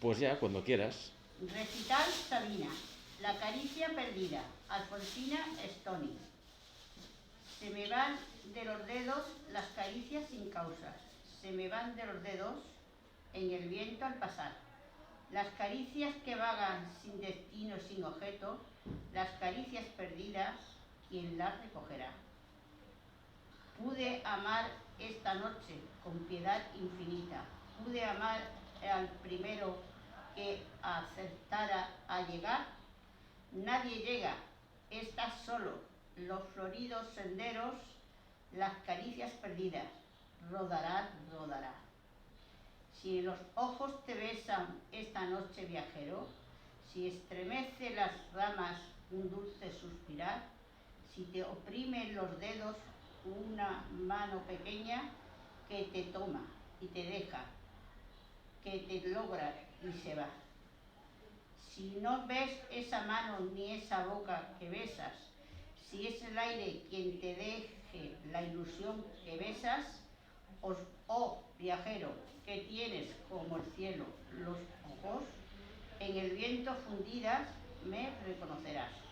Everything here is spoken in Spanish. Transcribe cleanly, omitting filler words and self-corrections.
Pues ya, cuando quieras. Recital Sabina. La caricia perdida. Alfonsina Stoni. Se me van de los dedos las caricias sin causas. Se me van de los dedos en el viento al pasar. Las caricias que vagan sin destino, sin objeto, las caricias perdidas, ¿quién las recogerá? Pude amar esta noche con piedad infinita. Pude amar al primero que acertara a llegar. Nadie llega, estás solo. Los floridos senderos, las caricias perdidas, rodará, rodará. Si los ojos te besan esta noche, viajero, si estremece las ramas un dulce suspirar, si te oprimen los dedos una mano pequeña que te toma y te deja, que te logra y se va. Si no ves esa mano ni esa boca que besas, si es el aire quien te deje la ilusión que besas, oh viajero, que tienes como el cielo los ojos, en el viento fundidas me reconocerás.